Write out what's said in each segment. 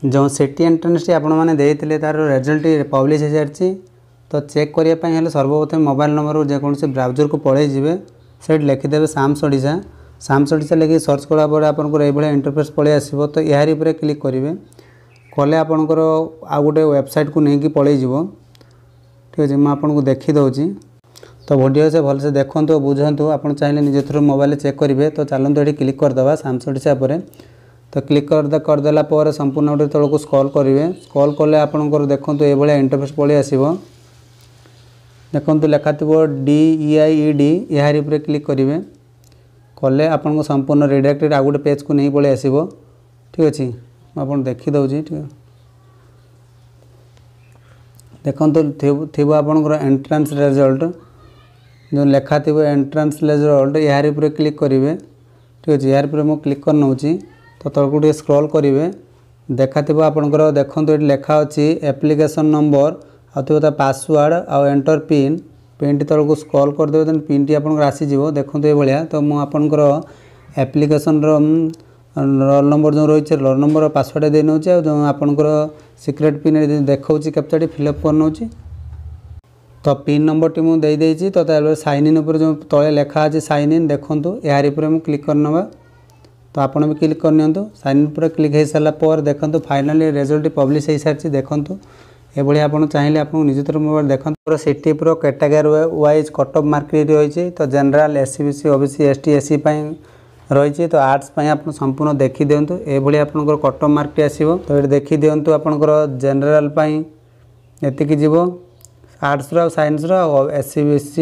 जो city entrance T आपण मैंने देते तार रिजल्ट पब्लिश हो सारी तो चेक करने सर्वप्रथम मोबाइल नंबर जेकोसी ब्राउजर को पलैजे से लिखिदेवे साम्स ओडिशा लिखि सर्च कलापर आपंकर ये इंटरफेस पलि आसो तो यार क्लिक करेंगे कले आपंकर आउ गोटे वेबसाइट को लेकिन पलैजा ठीक अच्छे मुझे देखीदे तो वीडियो से भलसे देखते बुझंतु आप चाहिए निज थ्रू मोबाइल चेक करेंगे तो चलते ये क्लिक करदे साम्स ओडिशा पर तो क्लिक करदेला संपूर्ण गोटे तौक स्क्रॉल करेंगे स्क्रॉल कले आपंकर देखो ये इंटरफेस पलि आसो देखो लेखा थी DEIED यार क्लिक करेंगे कले आपको संपूर्ण रिडायरेक्टेड आउ गोटे पेज को नहीं पलि आसो ठीक अच्छे मुझे देखीदे ठीक देखो थी आपंकर एंट्रेंस रिजल्ट जो लेखा थी एंट्रेंस रिजल्ट यार क्लिक करेंगे ठीक अच्छे यार मुझे क्लिक कर नौची तो तौक टे स्क्रॉल करेंगे देखा थी आपंकर देखो ये लेखा अच्छी एप्लिकेशन नंबर आउ पासवर्ड आउ एंटर पिन टी तौक स्क्रॉल करदे पिन टी आपंकर आसीज देखो ये भाया तो मुझे एप्लिकेशन रोल नंबर जो रही रोल नंबर पासवर्ड दे नौ जो आपंकर सिक्रेट पिन देखा कैप्चाटी फिलअप कर नौ तो पिन नंबर टी मुझे देदेजी तो साइन इन उपर जो तले लेखा अच्छे साइन इन देखूँ यार मुझे क्लिक करना तो आपड़ भी क्लिक करनी साइन इन पर क्लिक हो सारापर देखो फाइनाली रिजल्ट पब्लिश हो सारी देखूँ ये आप चाहिए आप निज थ्रू मोबाइल देखो city pro category wise cut off mark रही तो general SC OBC ST SC रही तो आर्ट्स आप संपूर्ण देखी दिंतु ये आपंकर कट ऑफ मार्क आसो तो ये देखी दिंतु आपंकर जनरल एतिक जीव arts science SC BC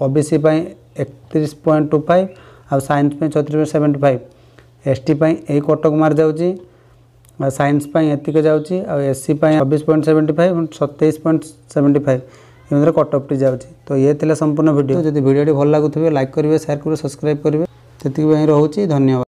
OBC 31.25 आ साइंस 34.75 ST यही कटक मार्क जाऊँगी साइंस एतिक जाऊँगी SC 24.75 27.75 ये कट ऑफ टी जाऊँगी तो ये थिला संपूर्ण वीडियो जब वीडियो भल लगुवे लाइक करेंगे शेयर करेंगे सब्सक्राइब करेंगे से रोचे धन्यवाद।